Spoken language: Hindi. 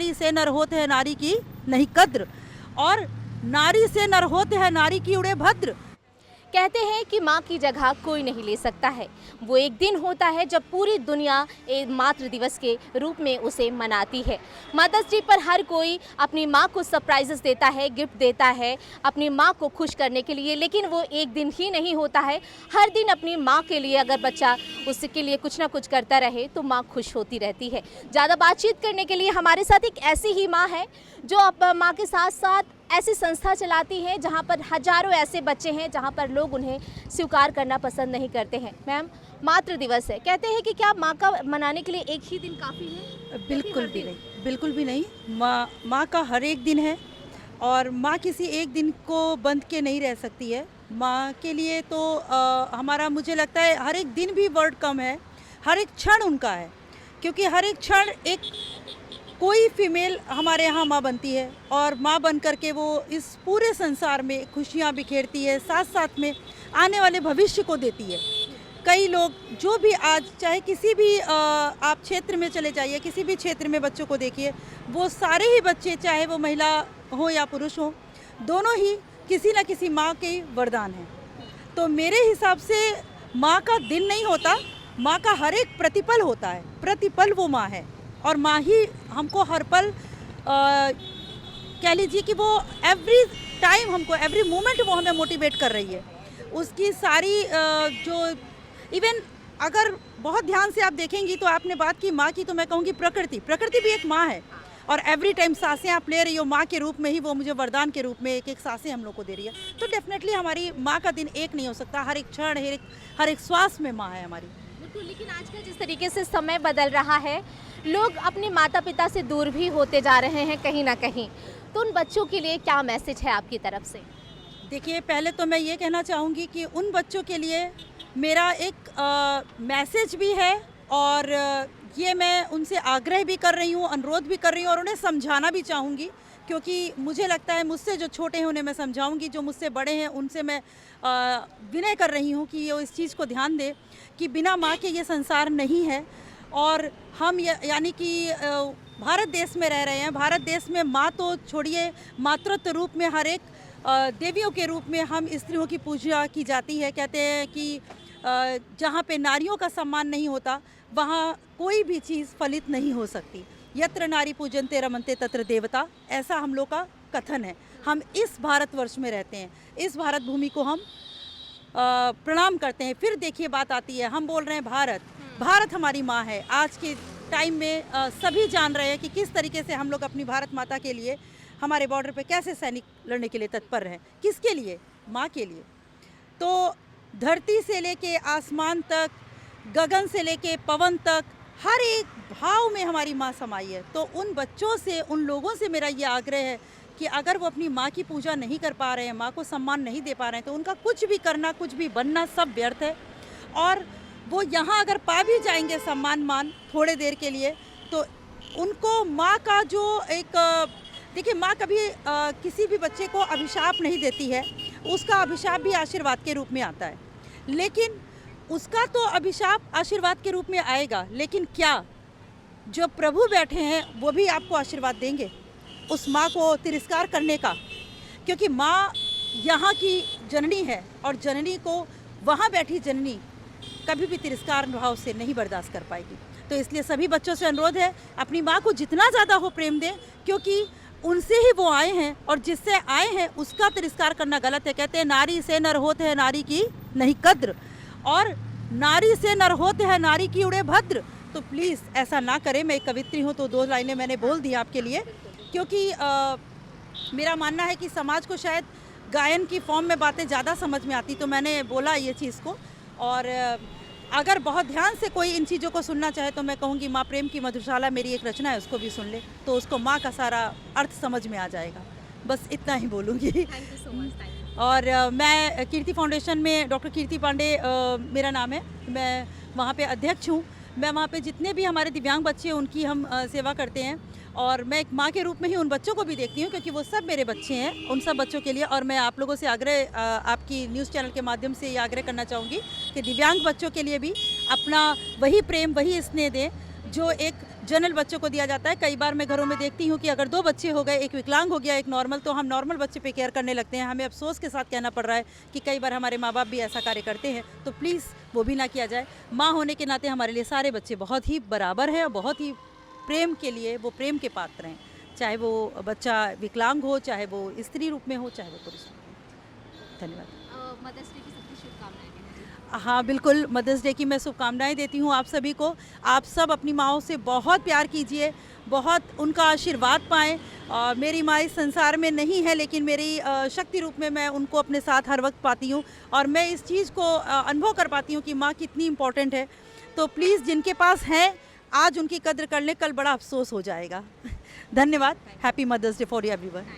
नारी से नर होते हैं नारी की नहीं कद्र, और नारी से नर होते हैं नारी की उड़े भद्र। कहते हैं कि माँ की जगह कोई नहीं ले सकता है। वो एक दिन होता है जब पूरी दुनिया एक मातृ दिवस के रूप में उसे मनाती है। मदर्स डे पर हर कोई अपनी माँ को सरप्राइजेस देता है, गिफ्ट देता है अपनी माँ को खुश करने के लिए, लेकिन वो एक दिन ही नहीं होता है। हर दिन अपनी माँ के लिए अगर बच्चा उसके लिए कुछ ना कुछ करता रहे तो माँ खुश होती रहती है। ज़्यादा बातचीत करने के लिए हमारे साथ एक ऐसी ही माँ है जो अब माँ के साथ साथ ऐसी संस्था चलाती है जहाँ पर हजारों ऐसे बच्चे हैं जहाँ पर लोग उन्हें स्वीकार करना पसंद नहीं करते हैं। मैम, मातृ दिवस है, कहते हैं कि क्या माँ का मनाने के लिए एक ही दिन काफ़ी है? बिल्कुल भी नहीं, बिल्कुल भी नहीं। माँ का हर एक दिन है, और माँ किसी एक दिन को बंद के नहीं रह सकती है। माँ के लिए तो हमारा, मुझे लगता है हर एक दिन भी वर्ड कम है, हर एक क्षण उनका है, क्योंकि हर एक क्षण एक कोई फीमेल हमारे यहाँ माँ बनती है, और माँ बन करके वो इस पूरे संसार में खुशियाँ बिखेरती है, साथ साथ में आने वाले भविष्य को देती है। कई लोग जो भी आज चाहे किसी भी आप क्षेत्र में चले जाइए, किसी भी क्षेत्र में बच्चों को देखिए, वो सारे ही बच्चे, चाहे वो महिला हो या पुरुष हो, दोनों ही किसी न किसी माँ के वरदान हैं। तो मेरे हिसाब से माँ का दिन नहीं होता, माँ का हर एक प्रतिपल होता है, प्रतिपल वो माँ है। और माँ ही हमको हर पल कह लीजिए कि वो एवरी टाइम हमको, एवरी मोमेंट वो हमें मोटिवेट कर रही है। उसकी सारी जो इवन अगर बहुत ध्यान से आप देखेंगी तो आपने बात की माँ की, तो मैं कहूँगी प्रकृति भी एक माँ है, और एवरी टाइम सांसें आप ले रही हो माँ के रूप में ही, वो मुझे वरदान के रूप में एक एक सांसें हम लोग को दे रही है। तो डेफिनेटली हमारी माँ का दिन एक नहीं हो सकता, हर एक क्षण, हर एक श्वास में माँ है हमारी। बिल्कुल, लेकिन आजकल जिस तरीके से समय बदल रहा है, लोग अपने माता पिता से दूर भी होते जा रहे हैं कहीं ना कहीं, तो उन बच्चों के लिए क्या मैसेज है आपकी तरफ से? देखिए, पहले तो मैं ये कहना चाहूँगी कि उन बच्चों के लिए मेरा एक मैसेज भी है, और ये मैं उनसे आग्रह भी कर रही हूँ, अनुरोध भी कर रही हूँ, और उन्हें समझाना भी चाहूँगी, क्योंकि मुझे लगता है मुझसे जो छोटे हैं उन्हें मैं समझाऊँगी, जो मुझसे बड़े हैं उनसे मैं विनय कर रही हूँ कि ये इस चीज़ को ध्यान दें कि बिना माँ के ये संसार नहीं है। और हम यानी कि भारत देश में रह रहे हैं, भारत देश में माँ तो छोड़िए, मातृत्व रूप में हर एक देवियों के रूप में हम स्त्रियों की पूजा की जाती है। कहते हैं कि जहाँ पे नारियों का सम्मान नहीं होता वहाँ कोई भी चीज़ फलित नहीं हो सकती। यत्र नारी पूजन्ते रमन्ते तत्र देवता, ऐसा हम लोग का कथन है। हम इस भारतवर्ष में रहते हैं, इस भारत भूमि को हम प्रणाम करते हैं। फिर देखिए बात आती है, हम बोल रहे हैं भारत हमारी माँ है। आज के टाइम में सभी जान रहे हैं कि किस तरीके से हम लोग अपनी भारत माता के लिए हमारे बॉर्डर पे कैसे सैनिक लड़ने के लिए तत्पर हैं। किसके लिए? माँ के लिए। तो धरती से लेके आसमान तक, गगन से लेके पवन तक, हर एक भाव में हमारी माँ समाई है। तो उन बच्चों से, उन लोगों से मेरा ये आग्रह है कि अगर वो अपनी माँ की पूजा नहीं कर पा रहे हैं, माँ को सम्मान नहीं दे पा रहे हैं, तो उनका कुछ भी करना, कुछ भी बनना सब व्यर्थ है। और वो यहाँ अगर पा भी जाएंगे सम्मान मान थोड़े देर के लिए, तो उनको माँ का जो एक देखिए, माँ कभी किसी भी बच्चे को अभिशाप नहीं देती है, उसका अभिशाप भी आशीर्वाद के रूप में आता है। लेकिन उसका तो अभिशाप आशीर्वाद के रूप में आएगा, लेकिन क्या जो प्रभु बैठे हैं वो भी आपको आशीर्वाद देंगे उस माँ को तिरस्कार करने का? क्योंकि माँ यहाँ की जननी है, और जननी को वहाँ बैठी जननी कभी भी तिरस्कार भाव से नहीं बर्दाश्त कर पाएगी। तो इसलिए सभी बच्चों से अनुरोध है, अपनी माँ को जितना ज़्यादा हो प्रेम दें, क्योंकि उनसे ही वो आए हैं, और जिससे आए हैं उसका तिरस्कार करना गलत है। कहते हैं नारी से नर होते हैं नारी की नहीं कद्र, और नारी से नर होते हैं नारी की उड़े भद्र। तो प्लीज़ ऐसा ना करें। मैं एक कवित्री हूँ तो 2 लाइनें मैंने बोल दी आपके लिए, क्योंकि मेरा मानना है कि समाज को शायद गायन की फॉर्म में बातें ज़्यादा समझ में आती, तो मैंने बोला ये चीज़ को। और अगर बहुत ध्यान से कोई इन चीज़ों को सुनना चाहे तो मैं कहूँगी माँ प्रेम की मधुशाला मेरी एक रचना है, उसको भी सुन ले, तो उसको माँ का सारा अर्थ समझ में आ जाएगा। बस इतना ही बोलूँगी। Thank you so much. और मैं कीर्ति फाउंडेशन में, डॉक्टर कीर्ति पांडे मेरा नाम है, मैं वहाँ पे अध्यक्ष हूँ। मैं वहाँ पे जितने भी हमारे दिव्यांग बच्चे हैं उनकी हम सेवा करते हैं, और मैं एक माँ के रूप में ही उन बच्चों को भी देखती हूँ, क्योंकि वो सब मेरे बच्चे हैं, उन सब बच्चों के लिए। और मैं आप लोगों से आग्रह, आपकी न्यूज़ चैनल के माध्यम से ये आग्रह करना चाहूँगी कि दिव्यांग बच्चों के लिए भी अपना वही प्रेम, वही स्नेह दें जो एक जनरल बच्चों को दिया जाता है। कई बार मैं घरों में देखती हूँ कि अगर 2 बच्चे हो गए, एक विकलांग हो गया, एक नॉर्मल, तो हम नॉर्मल बच्चे पे केयर करने लगते हैं। हमें अफसोस के साथ कहना पड़ रहा है कि कई बार हमारे माँ बाप भी ऐसा कार्य करते हैं, तो प्लीज़ वो भी ना किया जाए। माँ होने के नाते हमारे लिए सारे बच्चे बहुत ही बराबर हैं और बहुत ही प्रेम के लिए वो प्रेम के पात्र हैं, चाहे वो बच्चा विकलांग हो, चाहे वो स्त्री रूप में हो, चाहे वो पुरुष रूप में हो। धन्यवाद। मदर्स डे की सबकी शुभकामनाएं दीजिए। हाँ, बिल्कुल, मदर्स डे की मैं शुभकामनाएँ देती हूँ आप सभी को। आप सब अपनी माँओं से बहुत प्यार कीजिए, बहुत उनका आशीर्वाद पाएँ। मेरी माँ इस संसार में नहीं है, लेकिन मेरी शक्ति रूप में मैं उनको अपने साथ हर वक़्त पाती हूँ और मैं इस चीज़ को अनुभव कर पाती हूँ कि माँ कितनी इम्पोर्टेंट है। तो प्लीज़ जिनके पास हैं, आज उनकी कद्र कर लें, कल बड़ा अफ़सोस हो जाएगा। धन्यवाद। Happy mother's day for everyone.